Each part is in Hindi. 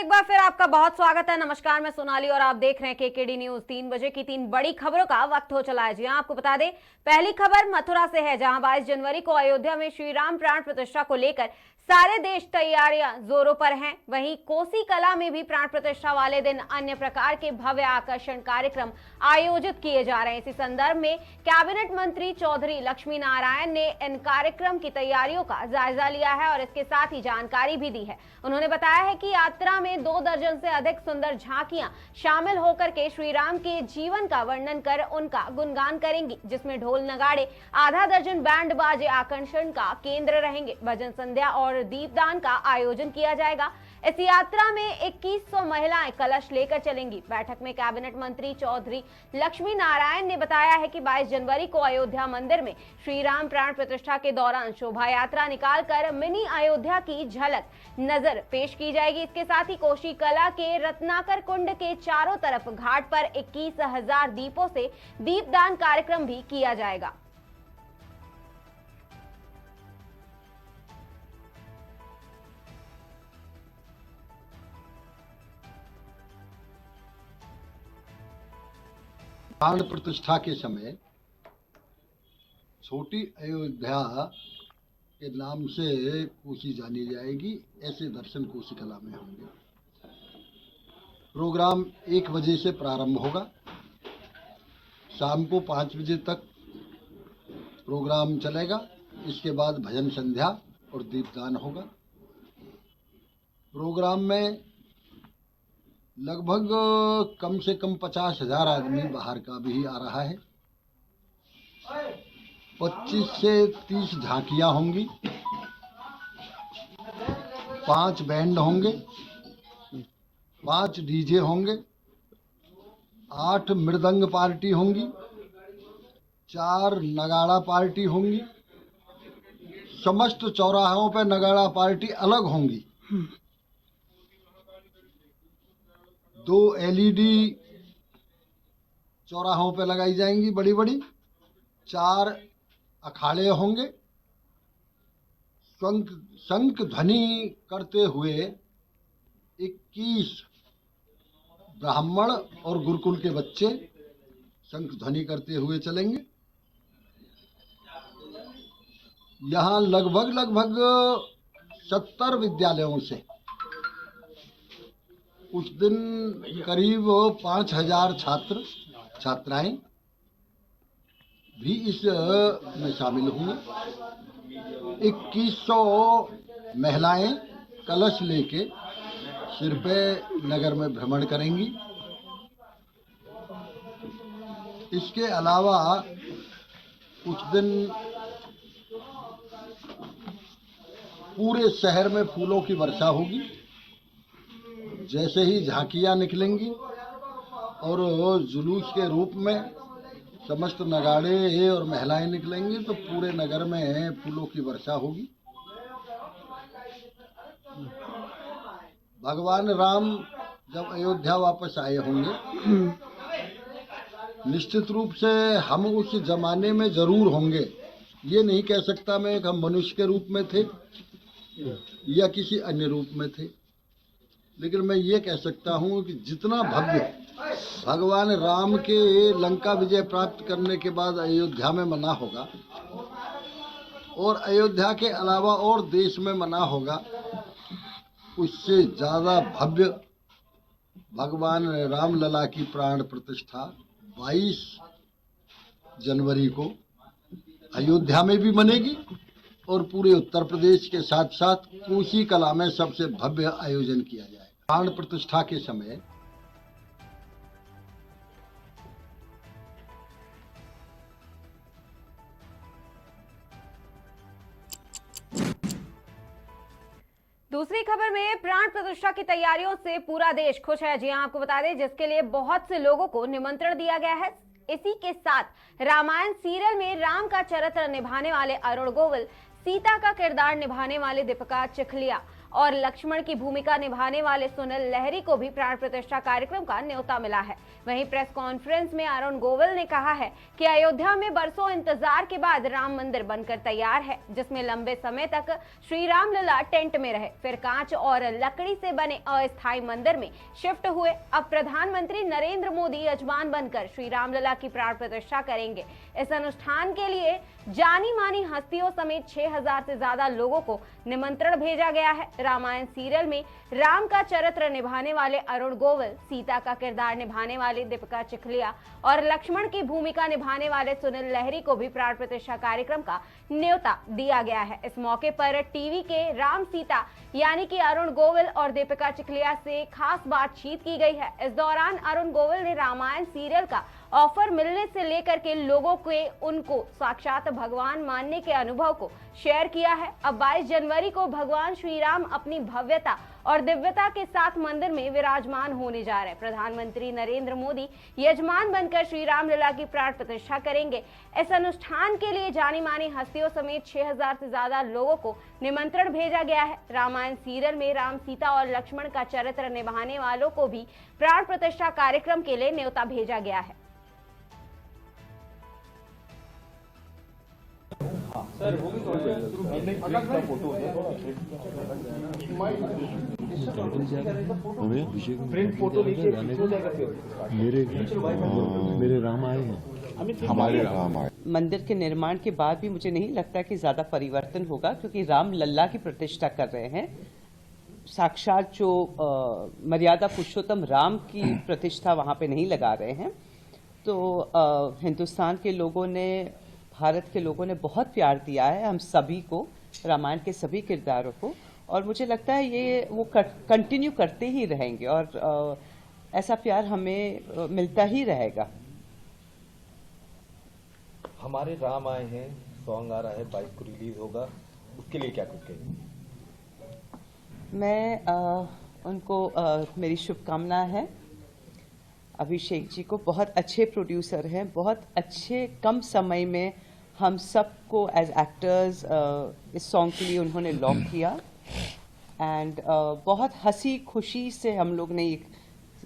एक बार फिर आपका बहुत स्वागत है। नमस्कार, मैं सोनाली और आप देख रहे हैं केकेडी न्यूज। 3 बजे की 3 बड़ी खबरों का वक्त हो चला है। जी हां, आपको बता दें, पहली खबर मथुरा से है, जहां 22 जनवरी को अयोध्या में श्री राम प्राण प्रतिष्ठा को लेकर सारे देश तैयारियां जोरों पर हैं। वहीं कोसी कला में भी प्राण प्रतिष्ठा वाले दिन अन्य प्रकार के भव्य आकर्षण कार्यक्रम आयोजित किए जा रहे हैं। इसी संदर्भ में कैबिनेट मंत्री चौधरी लक्ष्मी नारायण ने इन कार्यक्रम की तैयारियों का जायजा लिया है और इसके साथ ही जानकारी भी दी है। उन्होंने बताया है कि यात्रा में 2 दर्जन से अधिक सुंदर झांकियां शामिल होकर के श्री राम के जीवन का वर्णन कर उनका गुणगान करेंगी, जिसमें ढोल नगाड़े, आधा दर्जन बैंड बाजे आकर्षण का केंद्र रहेंगे। भजन संध्या और दीपदान का आयोजन किया जाएगा। इस यात्रा में 2100 महिलाएं कलश लेकर चलेंगी। बैठक में कैबिनेट मंत्री चौधरी लक्ष्मी नारायण ने बताया है कि 22 जनवरी को अयोध्या मंदिर में श्री राम प्राण प्रतिष्ठा के दौरान शोभा यात्रा निकालकर मिनी अयोध्या की झलक नजर पेश की जाएगी। इसके साथ ही कोसी कला के रत्नाकर कुंड के चारों तरफ घाट पर 21,000 दीपों से दीपदान कार्यक्रम भी किया जाएगा। प्राण प्रतिष्ठा के समय छोटी अयोध्या के नाम से कोसी जानी जाएगी। ऐसे दर्शन कोसी कला में होंगे। प्रोग्राम 1 बजे से प्रारंभ होगा। शाम को 5 बजे तक प्रोग्राम चलेगा। इसके बाद भजन संध्या और दीपदान होगा। प्रोग्राम में लगभग कम से कम 50,000 आदमी बाहर का भी आ रहा है। 25 से 30 झांकियां होंगी, 5 बैंड होंगे, 5 डीजे होंगे, 8 मृदंग पार्टी होंगी, 4 नगाड़ा पार्टी होंगी। समस्त चौराहों पर नगाड़ा पार्टी अलग होंगी। 2 LED चौराहों पे लगाई जाएंगी बड़ी बड़ी। 4 अखाड़े होंगे। शंख ध्वनि करते हुए 21 ब्राह्मण और गुरुकुल के बच्चे शंख ध्वनि करते हुए चलेंगे। यहाँ लगभग 70 विद्यालयों से उस दिन करीब 5,000 छात्र छात्राएं भी इस में शामिल होंगे। 2100 महिलाएं कलश लेके सिर पे नगर में भ्रमण करेंगी। इसके अलावा उस दिन पूरे शहर में फूलों की वर्षा होगी। जैसे ही झांकियां निकलेंगी और जुलूस के रूप में समस्त नगाड़े और महिलाएं निकलेंगी, तो पूरे नगर में फूलों की वर्षा होगी। भगवान राम जब अयोध्या वापस आए होंगे, निश्चित रूप से हम उस जमाने में जरूर होंगे। ये नहीं कह सकता मैं कि हम मनुष्य के रूप में थे या किसी अन्य रूप में थे, लेकिन मैं ये कह सकता हूँ कि जितना भव्य भगवान राम के लंका विजय प्राप्त करने के बाद अयोध्या में मना होगा और अयोध्या के अलावा और देश में मना होगा, उससे ज़्यादा भव्य भगवान रामलला की प्राण प्रतिष्ठा 22 जनवरी को अयोध्या में भी मनेगी और पूरे उत्तर प्रदेश के साथ साथ कोसी कला में सबसे भव्य आयोजन किया जाएगा। प्राण प्रतिष्ठा के समय दूसरी खबर में प्राण प्रतिष्ठा की तैयारियों से पूरा देश खुश है। जी हां, आपको बता दें, जिसके लिए बहुत से लोगों को निमंत्रण दिया गया है। इसी के साथ रामायण सीरियल में राम का चरित्र निभाने वाले अरुण गोविल, सीता का किरदार निभाने वाले दीपिका चिखलिया और लक्ष्मण की भूमिका निभाने वाले सुनील लहरी को भी प्राण प्रतिष्ठा कार्यक्रम का न्योता मिला है। वहीं प्रेस कॉन्फ्रेंस में अरुण गोविल ने कहा है कि अयोध्या में बरसों इंतजार के बाद राम मंदिर बनकर तैयार है, जिसमें लंबे समय तक श्री राम लला टेंट में रहे, फिर कांच और लकड़ी से बने अस्थायी मंदिर में शिफ्ट हुए। अब प्रधानमंत्री नरेंद्र मोदी यजमान बनकर श्री राम लला की प्राण प्रतिष्ठा करेंगे। इस अनुष्ठान के लिए जानी मानी हस्तियों समेत 6000 से ज्यादा लोगों को निमंत्रण भेजा गया है। रामायण सीरियल में राम का चरित्र निभाने वाले अरुण गोविल, सीता का किरदार निभाने वाले दीपिका चिखलिया और लक्ष्मण की भूमिका निभाने वाले सुनील लहरी को भी प्राण प्रतिष्ठा कार्यक्रम का न्योता दिया गया है। इस मौके पर टीवी के राम सीता यानी कि अरुण गोविल और दीपिका चिखलिया से खास बातचीत की गई है। इस दौरान अरुण गोविल ने रामायण सीरियल का ऑफर मिलने से लेकर के लोगों के उनको साक्षात भगवान मानने के अनुभव को शेयर किया है। अब 22 जनवरी को भगवान श्री राम अपनी भव्यता और दिव्यता के साथ मंदिर में विराजमान होने जा रहे हैं। प्रधानमंत्री नरेंद्र मोदी यजमान बनकर श्री राम लला की प्राण प्रतिष्ठा करेंगे। इस अनुष्ठान के लिए जानी मानी हस्तियों समेत 6000 से ज्यादा लोगों को निमंत्रण भेजा गया है। रामायण सीरियल में राम, सीता और लक्ष्मण का चरित्र निभाने वालों को भी प्राण प्रतिष्ठा कार्यक्रम के लिए न्योता भेजा गया है। सर वो भी प्रिंट फोटो लीजिए, मेरे राम आए हैं, हमारे राम आए। मंदिर के निर्माण के बाद भी मुझे नहीं लगता कि ज्यादा परिवर्तन होगा, क्योंकि राम लल्ला की प्रतिष्ठा कर रहे हैं। साक्षात जो मर्यादा पुरुषोत्तम राम की प्रतिष्ठा वहां पे नहीं लगा रहे हैं। तो हिंदुस्तान के लोगों ने, भारत के लोगों ने बहुत प्यार दिया है हम सभी को, रामायण के सभी किरदारों को, और मुझे लगता है ये वो कंटिन्यू करते ही रहेंगे और ऐसा प्यार हमें मिलता ही रहेगा। हमारे राम आए हैं सॉन्ग आ रहा है, 22 को रिलीज होगा, उसके लिए क्या कुछ कहेंगे? मैं उनको मेरी शुभकामना है। अभिषेक जी को, बहुत अच्छे प्रोड्यूसर हैं, बहुत अच्छे कम समय में हम सबको एज एक्टर्स इस सॉन्ग के लिए उन्होंने लॉक किया एंड बहुत हंसी खुशी से हम लोग ने ये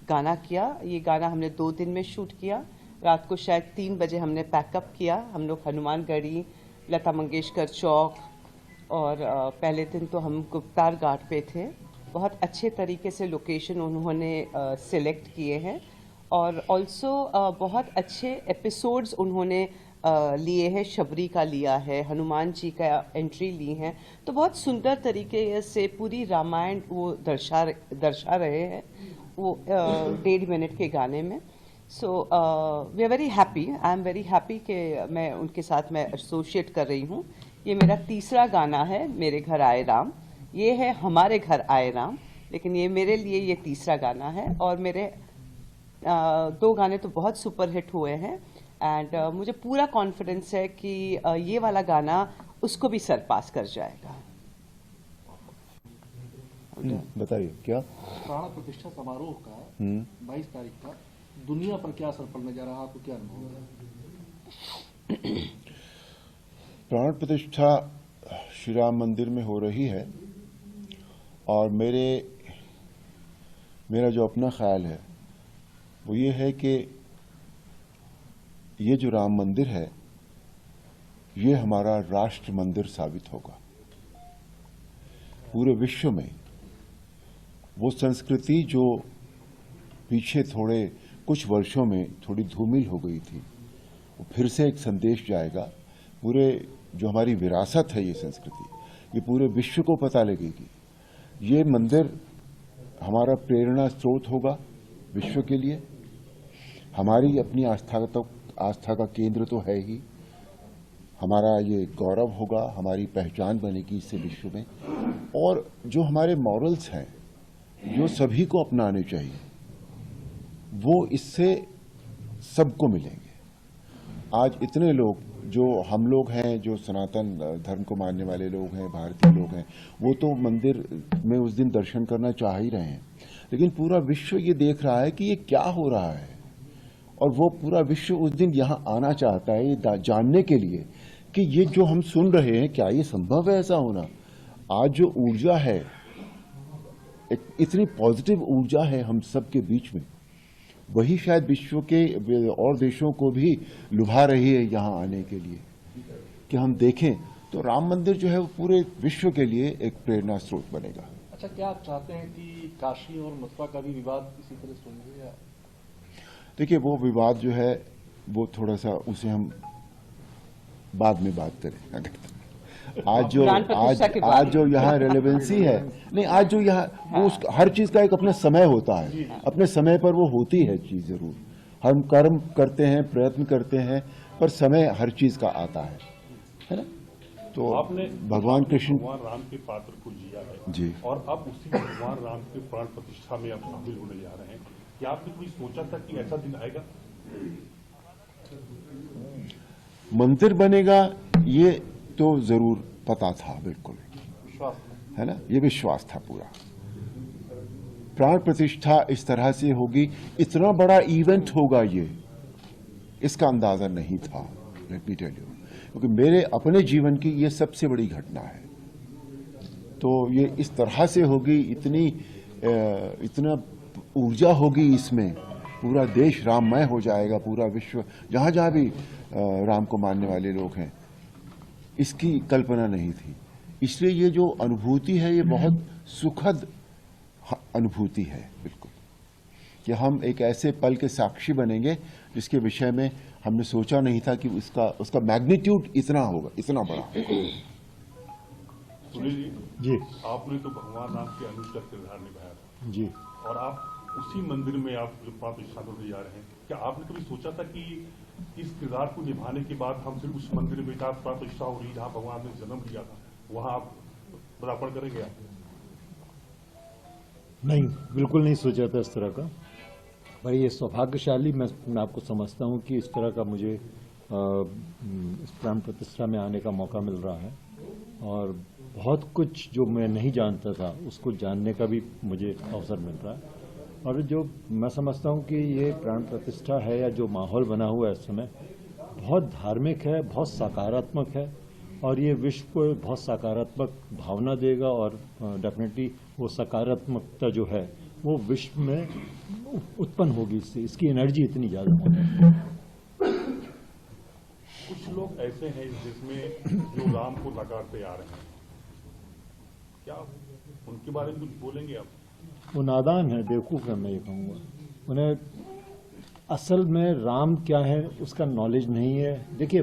गाना किया। ये गाना हमने 2 दिन में शूट किया। रात को शायद 3 बजे हमने पैकअप किया। हम लोग हनुमानगढ़ी, लता मंगेशकर चौक और पहले दिन तो हम गुप्तार घाट पे थे। बहुत अच्छे तरीके से लोकेशन उन्होंने सिलेक्ट किए हैं और ऑल्सो बहुत अच्छे एपिसोड्स उन्होंने लिए हैं। शबरी का लिया है, हनुमान जी का एंट्री ली है, तो बहुत सुंदर तरीके से पूरी रामायण वो दर्शा रहे हैं वो 1.5 मिनट के गाने में। So we are very happy, I am very happy कि मैं उनके साथ मैं एसोसिएट कर रही हूँ। ये मेरा तीसरा गाना है, मेरे घर आए राम। ये है हमारे घर आए राम, लेकिन ये मेरे लिए ये तीसरा गाना है और मेरे 2 गाने तो बहुत सुपर हिट हुए हैं एंड मुझे पूरा कॉन्फिडेंस है कि ये वाला गाना उसको भी सरपास कर जाएगा। बताइए क्या प्राण प्रतिष्ठा समारोह का 22 तारीख का दुनिया पर क्या असर पड़ने जा रहा है, आपको क्या अनुभव है? प्राण प्रतिष्ठा श्री राम मंदिर में हो रही है और मेरा जो अपना ख्याल है वो ये है कि ये जो राम मंदिर है ये हमारा राष्ट्र मंदिर साबित होगा। पूरे विश्व में वो संस्कृति जो पीछे थोड़े कुछ वर्षों में थोड़ी धूमिल हो गई थी, वो फिर से एक संदेश जाएगा। पूरे जो हमारी विरासत है ये संस्कृति, ये पूरे विश्व को पता लगेगी। ये मंदिर हमारा प्रेरणा स्रोत होगा विश्व के लिए। हमारी अपनी आस्था का केंद्र तो है ही, हमारा ये गौरव होगा, हमारी पहचान बनेगी इससे विश्व में। और जो हमारे मॉरल्स हैं जो सभी को अपनाने चाहिए, वो इससे सबको मिलेंगे। आज इतने लोग जो हम लोग हैं, जो सनातन धर्म को मानने वाले लोग हैं, भारतीय लोग हैं, वो तो मंदिर में उस दिन दर्शन करना चाह ही रहे हैं, लेकिन पूरा विश्व ये देख रहा है कि ये क्या हो रहा है और वो पूरा विश्व उस दिन यहाँ आना चाहता है ये जानने के लिए कि ये जो हम सुन रहे हैं क्या ये संभव है ऐसा होना। आज जो ऊर्जा है एक इतनी पॉजिटिव ऊर्जा है हम सब के बीच में, वही शायद विश्व के और देशों को भी लुभा रही है यहाँ आने के लिए कि हम देखें तो राम मंदिर जो है वो पूरे विश्व के लिए एक प्रेरणा स्रोत बनेगा। अच्छा, क्या आप चाहते हैं कि काशी और मथुरा का भी विवाद इसी तरह सुलझे या? देखिए, वो विवाद जो है वो थोड़ा सा उसे हम बाद में बात करें। आज जो यहाँ रेलेवेंसी है, नहीं, आज जो यहाँ वो हर चीज का एक अपना समय होता है, अपने समय पर वो होती है चीज जरूर। हम कर्म करते हैं, प्रयत्न करते हैं, पर समय हर चीज का आता है ना। तो आपने भगवान कृष्ण, भगवान राम के पात्र को जिया है जी, और अब उसी भगवान राम के प्राण प्रतिष्ठा में आप शामिल होने जा रहे हैं। क्या आपने कोई सोचा था कि ऐसा दिन आएगा? मंदिर बनेगा ये तो जरूर पता था, बिल्कुल, विश्वास है ना, ये विश्वास था पूरा। प्राण प्रतिष्ठा इस तरह से होगी, इतना बड़ा इवेंट होगा ये, इसका अंदाजा नहीं था, लेट मी टेल यू, क्योंकि मेरे अपने जीवन की ये सबसे बड़ी घटना है। तो ये इस तरह से होगी, इतना ऊर्जा होगी इसमें, पूरा देश राममय हो जाएगा, पूरा विश्व जहां जहां भी राम को मानने वाले लोग हैं, इसकी कल्पना नहीं थी। इसलिए ये जो अनुभूति है ये बहुत सुखद अनुभूति है, बिल्कुल, कि हम एक ऐसे पल के साक्षी बनेंगे जिसके विषय में हमने सोचा नहीं था कि उसका मैग्नीट्यूड इतना होगा, इतना बड़ा। सुनील जी आपने तो भगवान राम के अनुज का किरदार निभाया था जी, और आप उसी मंदिर में आप जो प्राण प्रतिष्ठा होने जा रहे हैं, क्या आपने कभी सोचा था कि इस किरदार को निभाने के बाद हम सिर्फ उस मंदिर में जहाँ प्राण प्रतिष्ठा हो रही, जहाँ भगवान ने जन्म लिया था, वहां आप पदार्पण करेंगे? आप नहीं, बिल्कुल नहीं सोचा था इस तरह का। पर ये सौभाग्यशाली मैं आपको समझता हूँ कि इस तरह का मुझे इस प्राण प्रतिष्ठा में आने का मौका मिल रहा है, और बहुत कुछ जो मैं नहीं जानता था उसको जानने का भी मुझे अवसर मिल रहा है। और जो मैं समझता हूँ कि ये प्राण प्रतिष्ठा है या जो माहौल बना हुआ है इस समय, बहुत धार्मिक है, बहुत सकारात्मक है, और ये विश्व को बहुत सकारात्मक भावना देगा, और डेफिनेटली वो सकारात्मकता जो है वो विश्व में उत्पन्न होगी, इससे इसकी एनर्जी इतनी ज़्यादा है। कुछ लोग ऐसे हैं इस देश में जो राम को नकारते आ रहे हैं, क्या उनके बारे में कुछ बोलेंगे आप? वो नादान है, बेवकूफ़ है, मैं ये कहूँगा। उन्हें असल में राम क्या है उसका नॉलेज नहीं है। देखिए,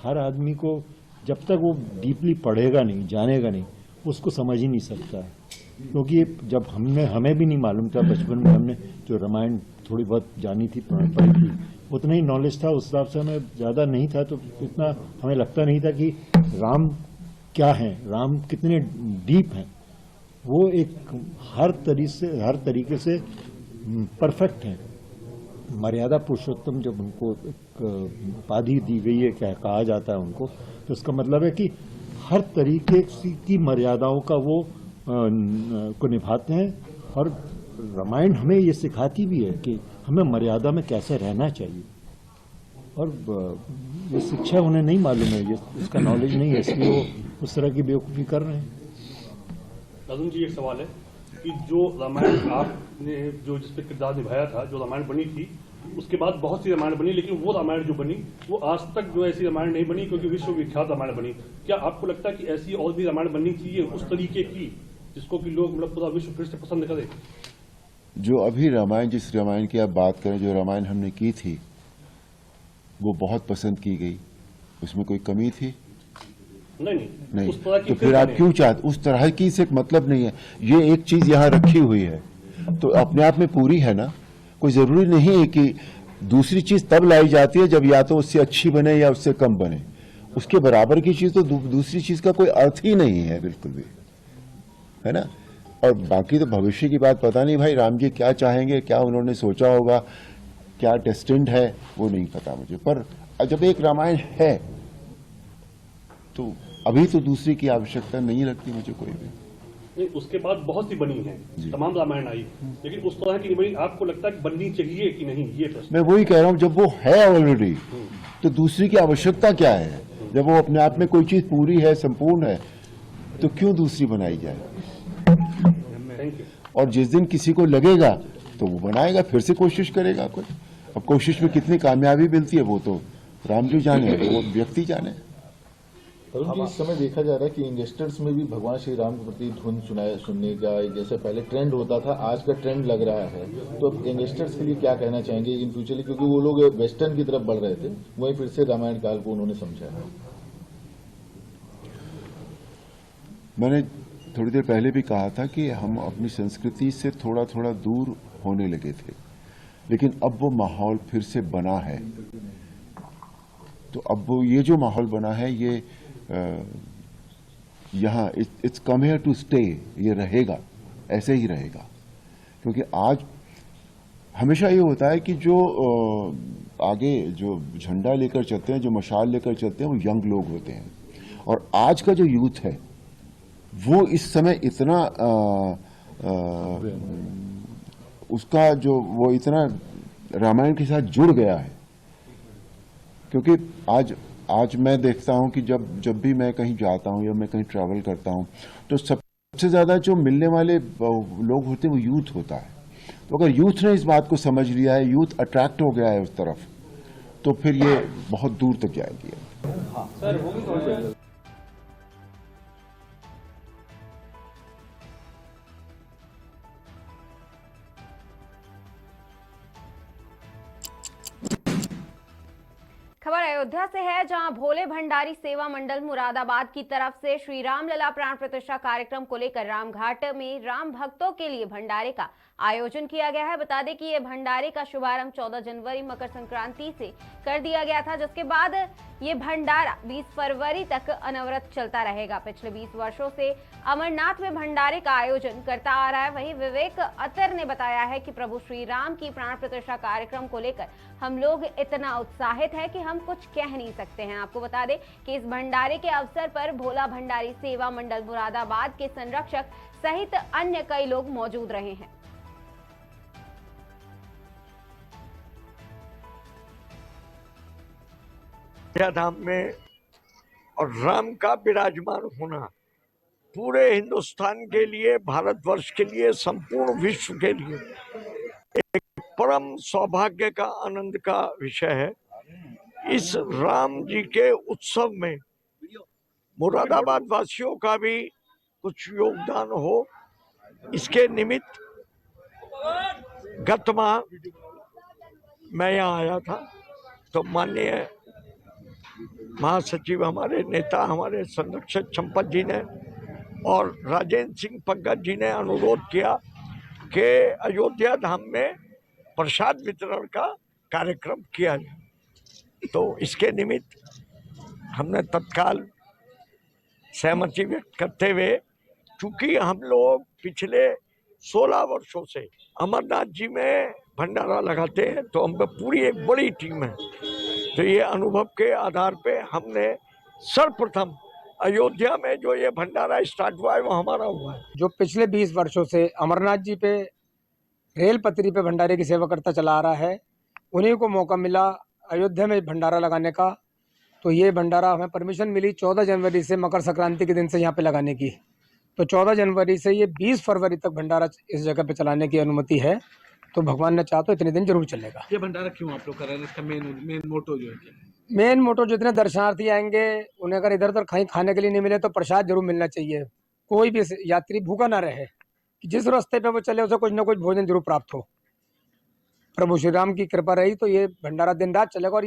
हर आदमी को जब तक वो डीपली पढ़ेगा नहीं, जानेगा नहीं, उसको समझ ही नहीं सकता है। क्योंकि जब हमें भी नहीं मालूम था, बचपन में हमने जो रामायण थोड़ी बहुत जानी थी, पढ़ी थी, उतना ही नॉलेज था, उस हिसाब से हमें ज़्यादा नहीं था, तो इतना हमें लगता नहीं था कि राम क्या है, राम कितने डीप हैं। वो एक हर तरीके से परफेक्ट है। मर्यादा पुरुषोत्तम जब उनको एक उपाधि दी गई है, क्या कहा जाता है उनको, तो उसका मतलब है कि हर तरीके की मर्यादाओं का वो को निभाते हैं। और रामायण हमें ये सिखाती भी है कि हमें मर्यादा में कैसे रहना चाहिए, और ये शिक्षा उन्हें नहीं मालूम है, ये इसका नॉलेज नहीं है, इसलिए वो उस तरह की बेवकूफ़ी कर रहे हैं। अर्जुन जी, एक सवाल है कि जो रामायण आपने जो जिस पे किरदार निभाया था, जो रामायण बनी थी, उसके बाद बहुत सी रामायण बनी, लेकिन वो रामायण जो बनी वो आज तक जो ऐसी रामायण नहीं बनी, क्योंकि विश्वविख्यात रामायण बनी। क्या आपको लगता है कि ऐसी और भी रामायण बननी चाहिए उस तरीके की, जिसको कि लोग मतलब पूरा विश्व फिर से पसंद करें? जो अभी रामायण, जिस रामायण की आप बात करें, जो रामायण हमने की थी वो बहुत पसंद की गई, उसमें कोई कमी थी? नहीं। उस तरह की तो फिर आप क्यों चाहते? उस तरह की से मतलब नहीं है। ये एक चीज यहाँ रखी हुई है तो अपने आप में पूरी है ना। कोई जरूरी नहीं है कि दूसरी चीज तब लाई जाती है जब या तो उससे अच्छी बने या उससे कम बने। उसके बराबर की चीज तो दूसरी चीज का कोई अर्थ ही नहीं है, बिल्कुल भी, है ना। और बाकी तो भविष्य की बात पता नहीं भाई, राम जी क्या चाहेंगे, क्या उन्होंने सोचा होगा, क्या डेस्टिन्ड है, वो नहीं पता मुझे। पर जब एक रामायण है तो अभी तो दूसरी की आवश्यकता नहीं लगती मुझे कोई भी। नहीं, उसके बाद बहुत सी बनी है, तमाम रामायण आई, लेकिन उस तरह की नहीं बनी। आपको लगता है कि बननी चाहिए कि नहीं, ये प्रश्न। मैं वही कह रहा हूं, जब वो है ऑलरेडी तो दूसरी की आवश्यकता क्या है? जब वो अपने आप में कोई चीज पूरी है, संपूर्ण है, तो क्यों दूसरी बनाई जाए? Thank you. और जिस दिन किसी को लगेगा तो वो बनाएगा, फिर से कोशिश करेगा कोई। अब कोशिश में कितनी कामयाबी मिलती है वो तो राम जी जाने, वो व्यक्ति जाने। तरुण जी, इस समय देखा जा रहा है कि इन्वेस्टर्स में भी भगवान श्री राम के प्रति धुन सुनने का जैसे पहले ट्रेंड होता था, आज का ट्रेंड लग रहा है। तो अब इन्वेस्टर्स के लिए क्या कहना चाहेंगे इन फ्यूचरली, क्योंकि वो लोग वेस्टर्न की तरफ बढ़ रहे थे, वहीं फिर से रामायण काल को उन्होंने समझा है। मैंने थोड़ी देर पहले भी कहा था कि हम अपनी संस्कृति से थोड़ा थोड़ा दूर होने लगे थे, लेकिन अब वो माहौल फिर से बना है। तो अब वो ये जो माहौल बना है ये यहाँ it's come here to stay, ये रहेगा, ऐसे ही रहेगा। क्योंकि आज हमेशा ये होता है कि जो आगे जो झंडा लेकर चलते हैं, जो मशाल लेकर चलते हैं, वो यंग लोग होते हैं। और आज का जो यूथ है वो इस समय इतना उसका जो वो इतना रामायण के साथ जुड़ गया है। क्योंकि आज मैं देखता हूं कि जब भी मैं कहीं जाता हूं या मैं कहीं ट्रैवल करता हूं तो सबसे ज्यादा जो मिलने वाले लोग होते हैं वो यूथ होता है। तो अगर यूथ ने इस बात को समझ लिया है, यूथ अट्रैक्ट हो गया है उस तरफ, तो फिर ये बहुत दूर तक जाएगी। खबर अयोध्या से है, जहां भोले भंडारी सेवा मंडल मुरादाबाद की तरफ से श्री राम लला प्राण प्रतिष्ठा कार्यक्रम को लेकर रामघाट में राम भक्तों के लिए भंडारे का आयोजन किया गया है। बता दें कि ये भंडारे का शुभारंभ 14 जनवरी मकर संक्रांति से कर दिया गया था, जिसके बाद ये भंडारा 20 फरवरी तक अनवरत चलता रहेगा। पिछले 20 वर्षों से अमरनाथ में भंडारे का आयोजन करता आ रहा है। वहीं विवेक अतर ने बताया है कि प्रभु श्री राम की प्राण प्रतिष्ठा कार्यक्रम को लेकर हम लोग इतना उत्साहित हैं कि हम कुछ कह नहीं सकते हैं। आपको बता दें कि इस भंडारे के अवसर पर भोला भंडारी सेवा मंडल मुरादाबाद के संरक्षक सहित अन्य कई लोग मौजूद रहे हैं। धाम में और राम का विराजमान होना पूरे हिंदुस्तान के लिए, भारतवर्ष के लिए, संपूर्ण विश्व के लिए एक परम सौभाग्य का, आनंद का विषय है। इस राम जी के उत्सव में मुरादाबाद वासियों का भी कुछ योगदान हो, इसके निमित्त गत माह मैं यहाँ आया था, तो माननीय महासचिव, हमारे नेता, हमारे संरक्षक चंपत जी ने और राजेंद्र सिंह पंकज जी ने अनुरोध किया कि अयोध्या धाम में प्रसाद वितरण का कार्यक्रम किया जाए। तो इसके निमित्त हमने तत्काल सहमति व्यक्त करते हुए, चूंकि हम लोग पिछले 16 वर्षों से अमरनाथ जी में भंडारा लगाते हैं, तो हम पूरी एक बड़ी टीम है, तो ये अनुभव के आधार पे हमने सर्वप्रथम अयोध्या में जो ये भंडारा स्टार्ट हुआ है वो हमारा हुआ है। जो पिछले 20 वर्षों से अमरनाथ जी पे रेल पटरी पे भंडारे की सेवा करता चला आ रहा है, उन्हीं को मौका मिला अयोध्या में भंडारा लगाने का। तो ये भंडारा हमें परमिशन मिली 14 जनवरी से, मकर संक्रांति के दिन से यहाँ पे लगाने की। तो 14 जनवरी से ये 20 फरवरी तक भंडारा इस जगह पे चलाने की अनुमति है। तो भगवान ने चाहा तो इतने दिन जरूर चलेगा। ये भंडारा क्यों आप लोग कर रहे हैं? इसका मेन मोटो जो है, मेन मोटो जितने दर्शनार्थी आएंगे उन्हें अगर इधर उधर कहीं खाने के लिए नहीं मिले तो प्रसाद जरूर मिलना चाहिए। कोई भी यात्री भूखा ना रहे, जिस रास्ते पे वो चले उसे कुछ ना कुछ भोजन जरूर प्राप्त हो। प्रभु श्री राम की कृपा रही तो ये भंडारा दिन रात चलेगा। और